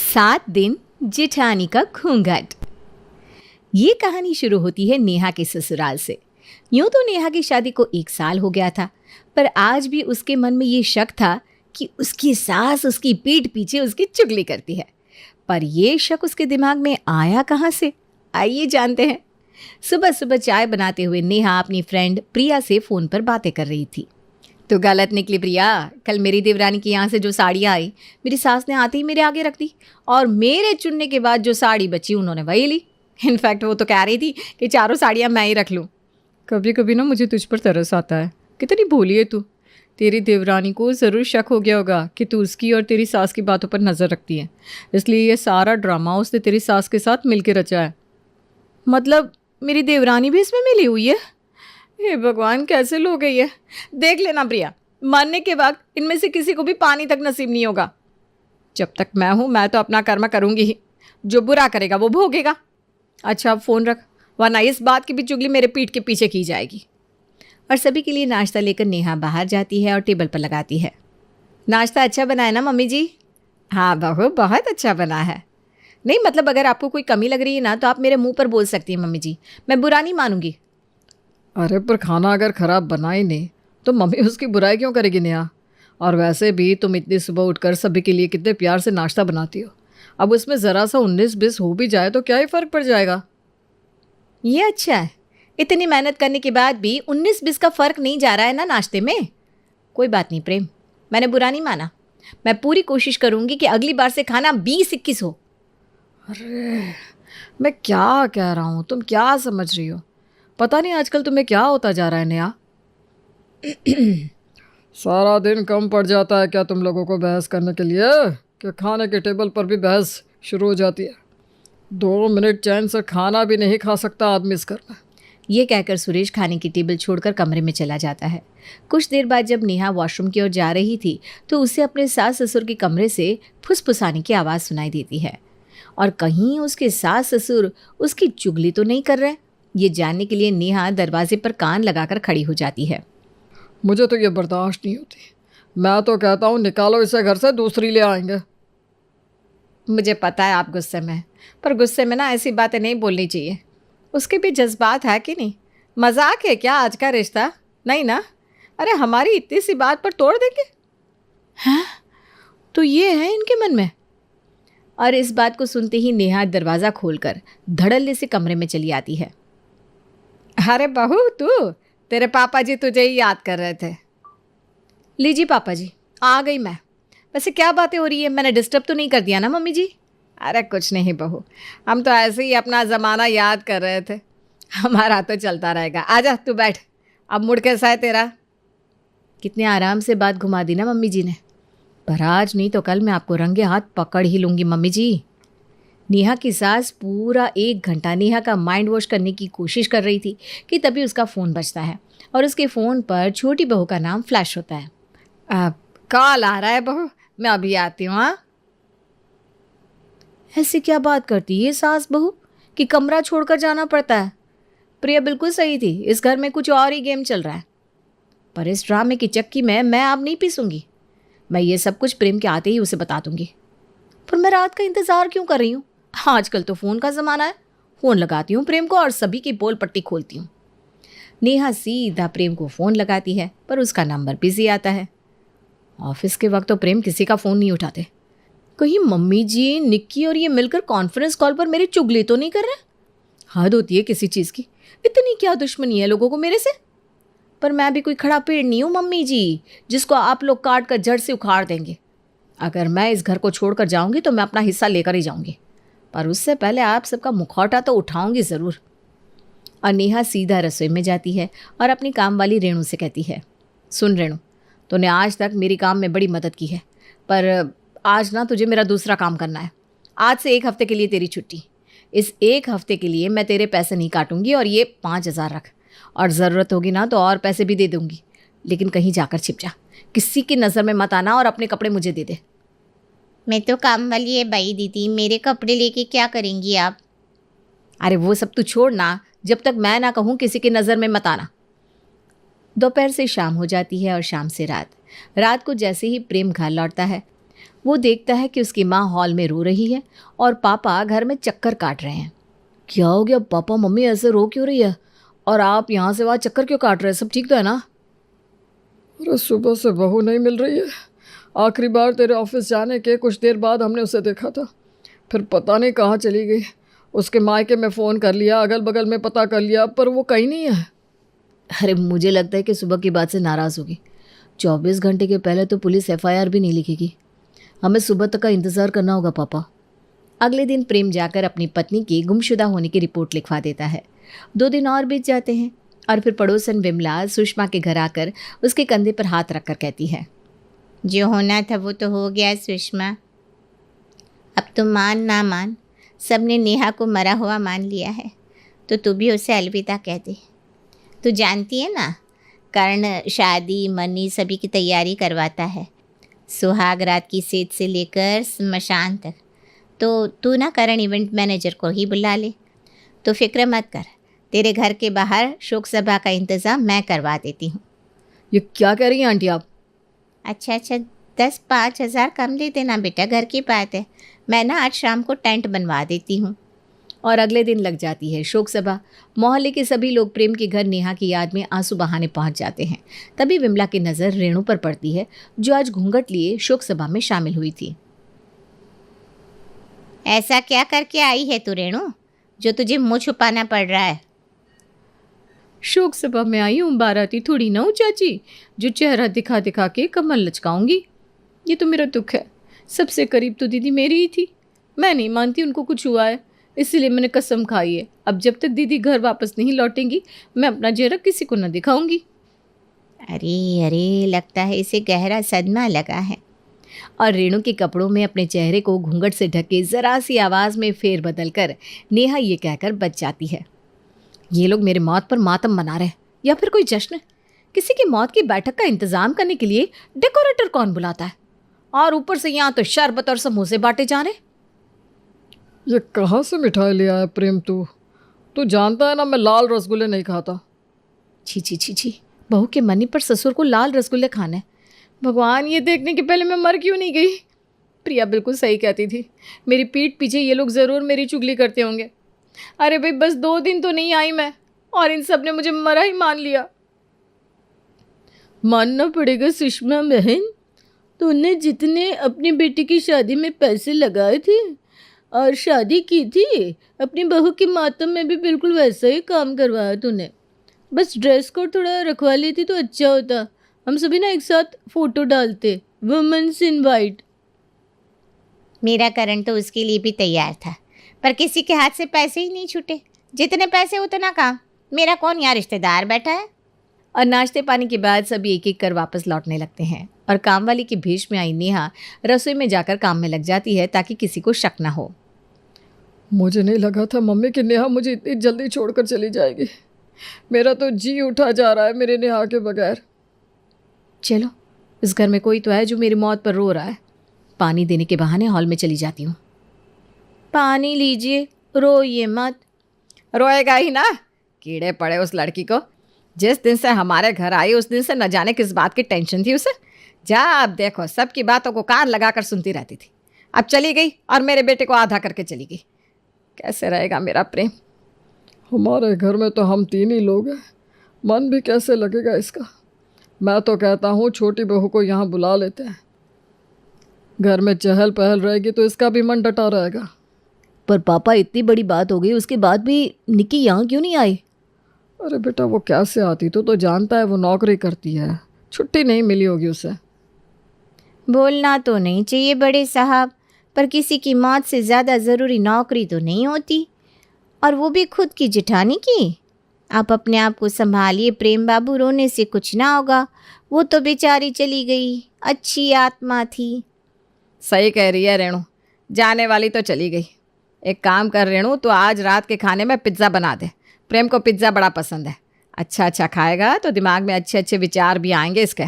7 दिन जेठानी का घूंघट। ये कहानी शुरू होती है नेहा के ससुराल से। यूं तो नेहा की शादी को 1 साल हो गया था, पर आज भी उसके मन में ये शक था कि उसकी सास उसकी पीठ पीछे उसकी चुगली करती है। पर ये शक उसके दिमाग में आया कहाँ से, आइए जानते हैं। सुबह सुबह चाय बनाते हुए नेहा अपनी फ्रेंड प्रिया से फ़ोन पर बातें कर रही थी। तो गलत निकली प्रिया, कल मेरी देवरानी के यहाँ से जो साड़ियाँ आई मेरी सास ने आते ही मेरे आगे रख दी, और मेरे चुनने के बाद जो साड़ी बची उन्होंने वही ली। इनफैक्ट वो तो कह रही थी कि चारों साड़ियाँ मैं ही रख लूँ। कभी कभी ना मुझे तुझ पर तरस आता है, कितनी भोली है तू। तेरी देवरानी को ज़रूर शक हो गया होगा कि तू उसकी और तेरी सास की बातों पर नज़र रखती है, इसलिए ये सारा ड्रामा उसने तेरी सास के साथ मिल के रचा है। मतलब मेरी देवरानी भी इसमें मिली हुई है? हे भगवान, कैसे लोग है ये। देख लेना प्रिया, मरने के वक्त इनमें से किसी को भी पानी तक नसीब नहीं होगा। जब तक मैं हूँ मैं तो अपना कर्म करूँगी ही, जो बुरा करेगा वो भोगेगा। अच्छा अब फ़ोन रख, वरना इस बात की भी चुगली मेरे पीठ के पीछे की जाएगी। और सभी के लिए नाश्ता लेकर नेहा बाहर जाती है और टेबल पर लगाती है। नाश्ता अच्छा बना है ना मम्मी जी? हाँ बहू, बहुत अच्छा बना है। नहीं मतलब अगर आपको कोई कमी लग रही है ना तो आप मेरे मुंह पर बोल सकती हैं मम्मी जी, मैं बुरा नहीं मानूंगी। अरे पर खाना अगर ख़राब बना ही नहीं तो मम्मी उसकी बुराई क्यों करेगी नेहा? और वैसे भी तुम इतनी सुबह उठकर सभी के लिए कितने प्यार से नाश्ता बनाती हो। अब उसमें ज़रा सा 19-20 हो भी जाए तो क्या ही फ़र्क पड़ जाएगा। ये अच्छा है, इतनी मेहनत करने के बाद भी 19-20 का फ़र्क नहीं जा रहा है ना नाश्ते में। कोई बात नहीं प्रेम, मैंने बुरा नहीं माना। मैं पूरी कोशिश करूँगी कि अगली बार से खाना 20-21 हो। अरे मैं क्या कह रहा हूँ, तुम क्या समझ रही हो? पता नहीं आजकल तुम्हें क्या होता जा रहा है नेहा। सारा दिन कम पड़ जाता है क्या तुम लोगों को बहस करने के लिए कि खाने के टेबल पर भी बहस शुरू हो जाती है? 2 मिनट चैन से खाना भी नहीं खा सकता आदमी इस घर में। ये कहकर सुरेश खाने की टेबल छोड़कर कमरे में चला जाता है। कुछ देर बाद जब नेहा वॉशरूम की ओर जा रही थी तो उसे अपने सास ससुर के कमरे से फुसफुसाने की आवाज़ सुनाई देती है। और कहीं उसके सास ससुर उसकी चुगली तो नहीं कर रहे। ये जानने के लिए नेहा दरवाजे पर कान लगाकर खड़ी हो जाती है। मुझे तो ये बर्दाश्त नहीं होती। मैं तो कहता हूँ निकालो इसे घर से, दूसरी ले आएंगे। मुझे पता है आप गुस्से में हैं, पर गुस्से में ना ऐसी बातें नहीं बोलनी चाहिए। उसके भी जज्बात है कि नहीं? मजाक है क्या आज का रिश्ता? नहीं ना? अरे हमारी इतनी सी बात पर तोड़ देंगे? हैं? तो ये है इनके मन में। और इस बात को सुनते ही नेहा दरवाज़ा खोलकर धड़ल्ले से कमरे में चली आती है। अरे बहू तू, तेरे पापा जी तुझे ही याद कर रहे थे। लीजिए पापा जी, आ गई मैं। वैसे क्या बातें हो रही है, मैंने डिस्टर्ब तो नहीं कर दिया ना मम्मी जी? अरे कुछ नहीं बहू, हम तो ऐसे ही अपना ज़माना याद कर रहे थे। हमारा तो चलता रहेगा। आजा तू बैठ। अब मूड कैसा है तेरा? कितने आराम से बात घुमा दी ना मम्मी जी ने। पर आज नहीं तो कल मैं आपको रंगे हाथ पकड़ ही लूँगी मम्मी जी। नेहा की सास पूरा 1 घंटा नेहा का माइंड वॉश करने की कोशिश कर रही थी कि तभी उसका फ़ोन बजता है और उसके फ़ोन पर छोटी बहू का नाम फ्लैश होता है। अब कॉल आ रहा है बहू, मैं अभी आती हूँ। हाँ, ऐसे क्या बात करती है सास बहू कि कमरा छोड़कर जाना पड़ता है? प्रिया बिल्कुल सही थी, इस घर में कुछ और ही गेम चल रहा है। पर इस ड्रामे की चक्की में मैं अब नहीं पीसूंगी। मैं ये सब कुछ प्रेम के आते ही उसे बता दूंगी। पर मैं रात का इंतज़ार क्यों कर रही हूँ? आजकल तो फ़ोन का ज़माना है। फ़ोन लगाती हूँ प्रेम को और सभी की पोल पट्टी खोलती हूँ। नेहा सीधा प्रेम को फ़ोन लगाती है, पर उसका नंबर बिजी आता है। ऑफिस के वक्त तो प्रेम किसी का फ़ोन नहीं उठाते। कहीं मम्मी जी, निक्की और ये मिलकर कॉन्फ्रेंस कॉल पर मेरी चुगली तो नहीं कर रहे? हद होती है किसी चीज़ की। इतनी क्या दुश्मनी है लोगों को मेरे से? पर मैं भी कोई खड़ा पेड़ नहीं हूँ मम्मी जी, जिसको आप लोग काट कर जड़ से उखाड़ देंगे। अगर मैं इस घर को छोड़कर जाऊंगी तो मैं अपना हिस्सा लेकर ही जाऊंगी, पर उससे पहले आप सबका मुखौटा तो उठाऊंगी ज़रूर। और नेहा सीधा रसोई में जाती है और अपनी काम वाली रेणु से कहती है, सुन रेणु, तूने आज तक मेरी काम में बड़ी मदद की है, पर आज ना तुझे मेरा दूसरा काम करना है। आज से 1 हफ्ते के लिए तेरी छुट्टी। इस 1 हफ्ते के लिए मैं तेरे पैसे नहीं काटूंगी और ये 5,000 रख, और ज़रूरत होगी ना तो और पैसे भी दे दूंगी, लेकिन कहीं जाकर छिप जा, किसी की नज़र में मत आना, और अपने कपड़े मुझे दे दे। मैं तो काम वाली है भाई दीदी, मेरे कपड़े लेके क्या करेंगी आप? अरे वो सब तू छोड़ ना, जब तक मैं ना कहूँ किसी की नज़र में मत आना। दोपहर से शाम हो जाती है और शाम से रात। रात को जैसे ही प्रेम घर लौटता है वो देखता है कि उसकी माँ हॉल में रो रही है और पापा घर में चक्कर काट रहे हैं। क्या हो गया पापा, मम्मी ऐसे रो क्यों रही है? और आप यहाँ से वहाँ चक्कर क्यों काट रहे हैं? सब ठीक तो है ना? अरे सुबह से बहू नहीं मिल रही है। आखिरी बार तेरे ऑफिस जाने के कुछ देर बाद हमने उसे देखा था, फिर पता नहीं कहाँ चली गई। उसके मायके में फ़ोन कर लिया, अगल बगल में पता कर लिया, पर वो कहीं नहीं है। अरे मुझे लगता है कि सुबह की बात से नाराज़ होगी। 24 घंटे के पहले तो पुलिस FIR भी नहीं लिखेगी। हमें सुबह तक का इंतज़ार करना होगा पापा। अगले दिन प्रेम जाकर अपनी पत्नी की गुमशुदा होने की रिपोर्ट लिखवा देता है। 2 दिन और बीत जाते हैं और फिर पड़ोसन विमला सुषमा के घर आकर उसके कंधे पर हाथ रखकर कहती है, जो होना था वो तो हो गया सुषमा। अब तो मान ना मान, सबने नेहा को मरा हुआ मान लिया है, तो तू भी उसे अलविदा कह दे। तू जानती है ना, कर्ण शादी मनी सभी की तैयारी करवाता है, सुहाग रात की सेज से लेकर स्मशान तक। तो तू ना करण इवेंट मैनेजर को ही बुला ले। तो फिक्र मत कर, तेरे घर के बाहर शोक सभा का इंतज़ाम मैं करवा देती हूँ। ये क्या कह रही हैं आंटी आप? अच्छा 10-5 हज़ार कम ले देना बेटा, घर की बात है। मैं ना आज शाम को टेंट बनवा देती हूँ। और अगले दिन लग जाती है शोक सभा। मोहल्ले के सभी लोग प्रेम के घर नेहा की याद में आंसू बहाने पहुंच जाते हैं। तभी विमला की नज़र रेणु पर पड़ती है, जो आज घूंघट लिए शोक सभा में शामिल हुई थी। ऐसा क्या करके आई है तू रेणु, जो तुझे मुँह छुपाना पड़ रहा है? शोक सभा में आई हूँ, बाराती थोड़ी ना हूँ चाची, जो चेहरा दिखा दिखा के कमर लचकाऊंगी। ये तो मेरा दुख है। सबसे करीब तो दीदी मेरी ही थी। मैं नहीं मानती उनको कुछ हुआ है, इसीलिए मैंने कसम खाई है, अब जब तक दीदी घर वापस नहीं लौटेंगी मैं अपना चेहरा किसी को न दिखाऊंगी। अरे अरे, लगता है इसे गहरा सदमा लगा है। और रेणु के कपड़ों में अपने चेहरे को घूंघट से ढके जरा सी आवाज़ में फेर बदल कर नेहा ये कहकर बच जाती है, ये लोग मेरे मौत पर मातम मना रहे हैं या फिर कोई जश्न। किसी की मौत की बैठक का इंतजाम करने के लिए डेकोरेटर कौन बुलाता है? और ऊपर से यहाँ तो शरबत और समोसे बांटे जा रहे। ये कहाँ से मिठाई ले आया प्रेम? तू जानता है ना मैं लाल रसगुल्ले नहीं खाता। छी छी छी छी, बहू के मनी पर ससुर को लाल रसगुल्ले खाना है। भगवान, ये देखने के पहले मैं मर क्यों नहीं गई? प्रिया बिल्कुल सही कहती थी, मेरी पीठ पीछे ये लोग ज़रूर मेरी चुगली करते होंगे। अरे भाई, बस 2 दिन तो नहीं आई मैं और इन सब ने मुझे मरा ही मान लिया। मानना पड़ेगा सुषमा बहन, तूने जितने अपनी बेटी की शादी में पैसे लगाए थे और शादी की थी, अपनी बहू की मातम में भी बिल्कुल वैसा ही काम करवाया तूने। बस ड्रेस कोड थोड़ा रखवा लेती तो अच्छा होता, हम सभी ना एक साथ फ़ोटो डालते, वुमेन्स इनवाइट। मेरा करण तो उसके लिए भी तैयार था, पर किसी के हाथ से पैसे ही नहीं छूटे। जितने पैसे उतना काम। मेरा कौन यहाँ रिश्तेदार बैठा है? और नाश्ते पानी के बाद सभी एक एक कर वापस लौटने लगते हैं और काम वाली की भेष में आई नेहा रसोई में जाकर काम में लग जाती है ताकि किसी को शक ना हो। मुझे नहीं लगा था मम्मी कि नेहा मुझे इतनी जल्दी छोड़कर चली जाएगी। मेरा तो जी उठा जा रहा है मेरे नेहा के बगैर। चलो, इस घर में कोई तो है जो मेरी मौत पर रो रहा है। पानी देने के बहाने हॉल में चली जाती हूँ। पानी लीजिए, रोइए मत। रोएगा ही ना, कीड़े पड़े उस लड़की को। जिस दिन से हमारे घर आई उस दिन से न जाने किस बात की टेंशन थी उसे। जा, अब देखो सबकी बातों को कान लगाकर सुनती रहती थी, अब चली गई और मेरे बेटे को आधा करके चली गई। कैसे रहेगा मेरा प्रेम? हमारे घर में तो हम 3 ही लोग हैं, मन भी कैसे लगेगा इसका। मैं तो कहता हूँ छोटी बहू को यहाँ बुला लेते हैं, घर में चहल पहल रहेगी तो इसका भी मन डटा रहेगा। पर पापा, इतनी बड़ी बात हो गई उसके बाद भी निक्की यहाँ क्यों नहीं आई? अरे बेटा, वो कैसे आती? तो जानता है वो नौकरी करती है, छुट्टी नहीं मिली होगी उसे। बोलना तो नहीं चाहिए बड़े साहब, पर किसी की मौत से ज़्यादा ज़रूरी नौकरी तो नहीं होती, और वो भी खुद की जेठानी की। आप अपने आप को संभालिए प्रेम बाबू, रोने से कुछ ना होगा। वो तो बेचारी चली गई, अच्छी आत्मा थी। सही कह रही है रेणु, जाने वाली तो चली गई। एक काम कर रेणु, तो आज रात के खाने में पिज़्ज़ा बना दे। प्रेम को पिज़्ज़ा बड़ा पसंद है, अच्छा अच्छा खाएगा तो दिमाग में अच्छे अच्छे विचार भी आएंगे इसके।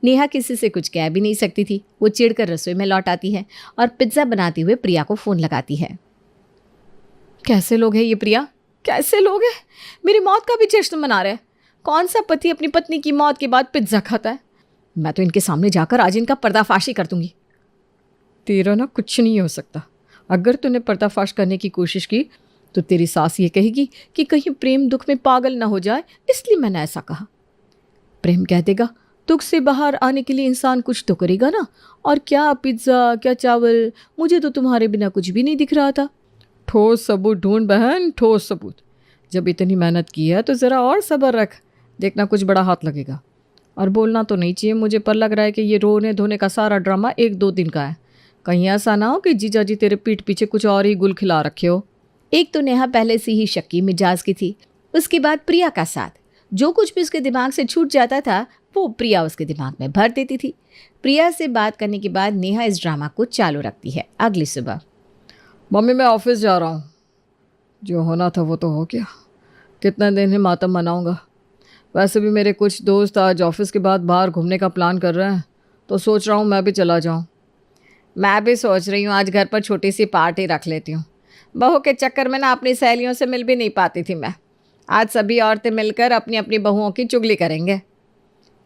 नेहा किसी से कुछ कह भी नहीं सकती थी। वो चिढ़कर रसोई में लौट आती है और पिज़्ज़ा बनाते हुए प्रिया को फ़ोन लगाती है। कैसे लोग हैं ये प्रिया, कैसे लोग हैं? मेरी मौत का भी जश्न मना रहे हैं। कौन सा पति अपनी पत्नी की मौत के बाद पिज़्ज़ा खाता है? मैं तो इनके सामने जाकर आज इनका पर्दाफाशी कर दूंगी। तेरा ना कुछ नहीं हो सकता। अगर तूने पर्दाफाश करने की कोशिश की तो तेरी सास ये कहेगी कि कहीं प्रेम दुख में पागल ना हो जाए, इसलिए मैंने ऐसा कहा। प्रेम कह देगा दुख से बाहर आने के लिए इंसान कुछ तो करेगा ना। और क्या पिज्ज़ा, क्या चावल, मुझे तो तुम्हारे बिना कुछ भी नहीं दिख रहा था। ठोस सबूत ढूंढ बहन, ठोस सबूत। जब इतनी मेहनत की है तो ज़रा और सब्र रख, देखना कुछ बड़ा हाथ लगेगा। और बोलना तो नहीं चाहिए मुझे, पर लग रहा है कि ये रोने धोने का सारा ड्रामा 1-2 दिन का है। कहीं ऐसा ना हो कि जीजा जी तेरे पीठ पीछे कुछ और ही गुल खिला रखे हो। एक तो नेहा पहले से ही शक्की मिजाज की थी, उसके बाद प्रिया का साथ। जो कुछ भी उसके दिमाग से छूट जाता था वो प्रिया उसके दिमाग में भर देती थी। प्रिया से बात करने के बाद नेहा इस ड्रामा को चालू रखती है। अगली सुबह, मम्मी मैं ऑफिस जा रहा हूँ। जो होना था वो तो हो गया, कितने दिन ही मातम मनाऊंगा। वैसे भी मेरे कुछ दोस्त आज ऑफिस के बाद बाहर घूमने का प्लान कर रहे हैं, तो सोच रहा हूँ मैं भी चला जाऊँ। मैं भी सोच रही हूँ आज घर पर छोटी सी पार्टी रख लेती हूँ। बहू के चक्कर में ना अपनी सहेलियों से मिल भी नहीं पाती थी मैं। आज सभी औरतें मिलकर अपनी अपनी बहुओं की चुगली करेंगे।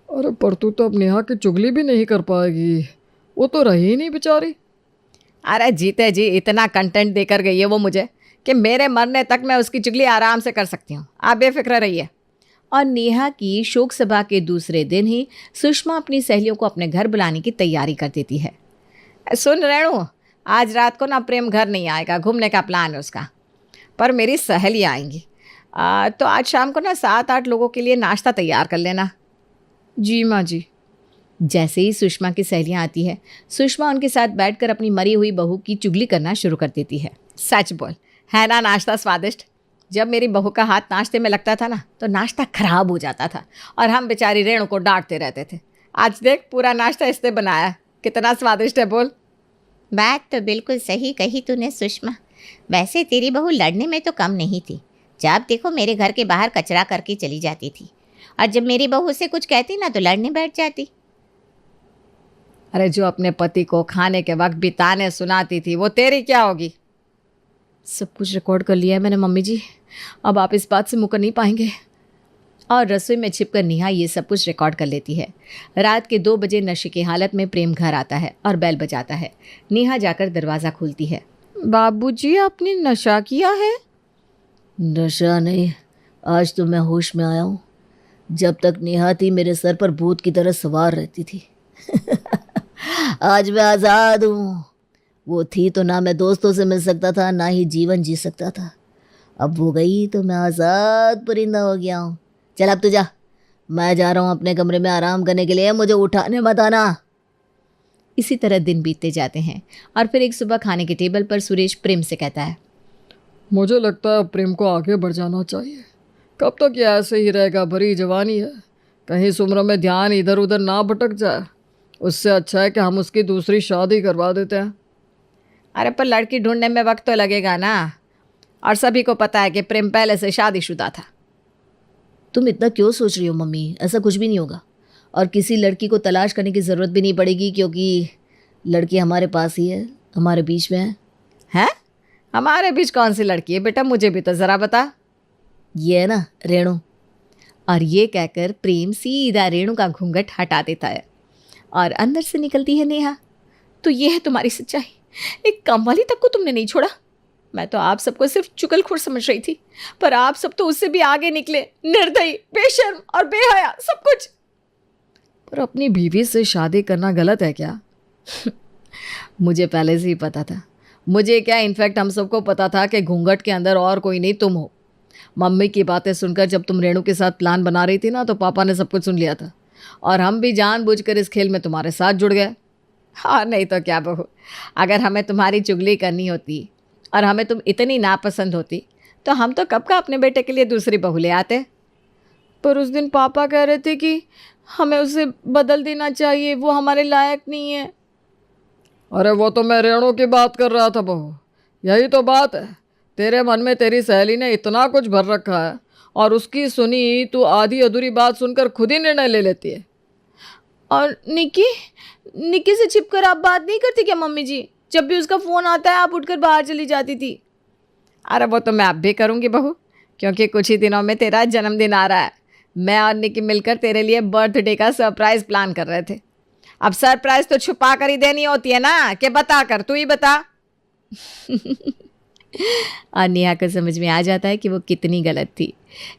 अरे पर तू तो अब नेहा की चुगली भी नहीं कर पाएगी, वो तो रही ही नहीं बेचारी। अरे जीते जी इतना कंटेंट देकर गई है वो मुझे कि मेरे मरने तक मैं उसकी चुगली आराम से कर सकती हूँ, आप बेफिक्र रहिए। और नेहा की शोक सभा के दूसरे दिन ही सुषमा अपनी सहेलियों को अपने घर बुलाने की तैयारी कर देती है। सुन रेणु, आज रात को ना प्रेम घर नहीं आएगा, घूमने का प्लान है उसका, पर मेरी सहेलियाँ आएंगी। तो आज शाम को ना 7-8 लोगों के लिए नाश्ता तैयार कर लेना। जी माँ जी। जैसे ही सुषमा की सहेलियाँ आती है, सुषमा उनके साथ बैठकर अपनी मरी हुई बहू की चुगली करना शुरू कर देती है। सच बोल, है ना नाश्ता स्वादिष्ट? जब मेरी बहू का हाथ नाश्ते में लगता था ना तो नाश्ता खराब हो जाता था और हम बेचारी रेणु को डांटते रहते थे। आज देख पूरा नाश्ता इसने बनाया, कितना स्वादिष्ट है बोल। बात तो बिल्कुल सही कही तूने सुषमा। वैसे तेरी बहू लड़ने में तो कम नहीं थी। जब देखो मेरे घर के बाहर कचरा करके चली जाती थी, और जब मेरी बहू उसे कुछ कहती ना तो लड़ने बैठ जाती। अरे जो अपने पति को खाने के वक्त भी ताने सुनाती थी वो तेरी क्या होगी? सब कुछ रिकॉर्ड कर लिया है मैंने मम्मी जी, अब आप इस बात से मुकर नहीं पाएंगे। और रसोई में छिपकर नेहा ये सब कुछ रिकॉर्ड कर लेती है। रात के 2 बजे नशे की हालत में प्रेम घर आता है और बेल बजाता है। नेहा जाकर दरवाज़ा खोलती है। बाबूजी आपने नशा किया है? नशा नहीं, आज तो मैं होश में आया हूँ। जब तक नेहा थी मेरे सर पर भूत की तरह सवार रहती थी। आज मैं आज़ाद हूँ। वो थी तो ना मैं दोस्तों से मिल सकता था ना ही जीवन जी सकता था। अब वो गई तो मैं आज़ाद परिंदा हो गया हूँ। चल अब तो जा, मैं जा रहा हूँ अपने कमरे में आराम करने के लिए, मुझे उठाने मत आना। इसी तरह दिन बीतते जाते हैं और फिर एक सुबह खाने के टेबल पर सुरेश प्रेम से कहता है, मुझे लगता है प्रेम को आगे बढ़ जाना चाहिए। कब तक ये ऐसे ही रहेगा? भरी जवानी है, कहीं इस उम्र में ध्यान इधर उधर ना भटक जाए। उससे अच्छा है कि हम उसकी दूसरी शादी करवा देते हैं। अरे पर लड़की ढूंढने में वक्त तो लगेगा ना, और सभी को पता है कि प्रेम पहले से शादीशुदा था। तुम इतना क्यों सोच रही हो मम्मी? ऐसा कुछ भी नहीं होगा और किसी लड़की को तलाश करने की ज़रूरत भी नहीं पड़ेगी, क्योंकि लड़की हमारे पास ही है, हमारे बीच में है। हैं? हमारे बीच कौन सी लड़की है बेटा? मुझे भी तो ज़रा बता। ये है ना रेणु। और ये कहकर प्रेम सीधा रेणु का घूंघट हटा देता है और अंदर से निकलती है नेहा। तो ये है तुम्हारी सच्चाई, एक कमवाली तक को तुमने नहीं छोड़ा। मैं तो आप सबको सिर्फ चुगलखोर समझ रही थी, पर आप सब तो उससे भी आगे निकले, निर्दयी, बेशर्म और बेहया, सब कुछ। पर अपनी बीवी से शादी करना गलत है क्या? मुझे पहले से ही पता था। मुझे क्या, इनफैक्ट हम सबको पता था कि घूंघट के अंदर और कोई नहीं तुम हो। मम्मी की बातें सुनकर जब तुम रेणु के साथ प्लान बना रही थी ना तो पापा ने सब कुछ सुन लिया था, और हम भी जानबूझकर इस खेल में तुम्हारे साथ जुड़ गए। हाँ नहीं तो क्या बहू, अगर हमें तुम्हारी चुगली करनी होती और हमें तुम इतनी नापसंद होती तो हम तो कब का अपने बेटे के लिए दूसरी बहू ले आते। पर उस दिन पापा कह रहे थे कि हमें उसे बदल देना चाहिए, वो हमारे लायक नहीं है। अरे वो तो मैं रेणु की बात कर रहा था बहू, यही तो बात है। तेरे मन में तेरी सहेली ने इतना कुछ भर रखा है और उसकी सुनी तू आधी अधूरी बात सुनकर खुद ही निर्णय ले लेती है। और निक्की से छिपकर आप बात नहीं करती क्या मम्मी जी? जब भी उसका फ़ोन आता है आप उठकर बाहर चली जाती थी। अरे वो तो मैं अब भी करूँगी बहू, क्योंकि कुछ ही दिनों में तेरा जन्मदिन आ रहा है। मैं और निक्की मिलकर तेरे लिए बर्थडे का सरप्राइज़ प्लान कर रहे थे। अब सरप्राइज तो छुपा कर ही देनी होती है ना, कि बता कर, तू ही बता। और नेहा को समझ में आ जाता है कि वो कितनी गलत थी।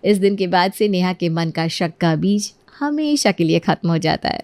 इस दिन के बाद से नेहा के मन का शक का बीज हमेशा के लिए ख़त्म हो जाता है।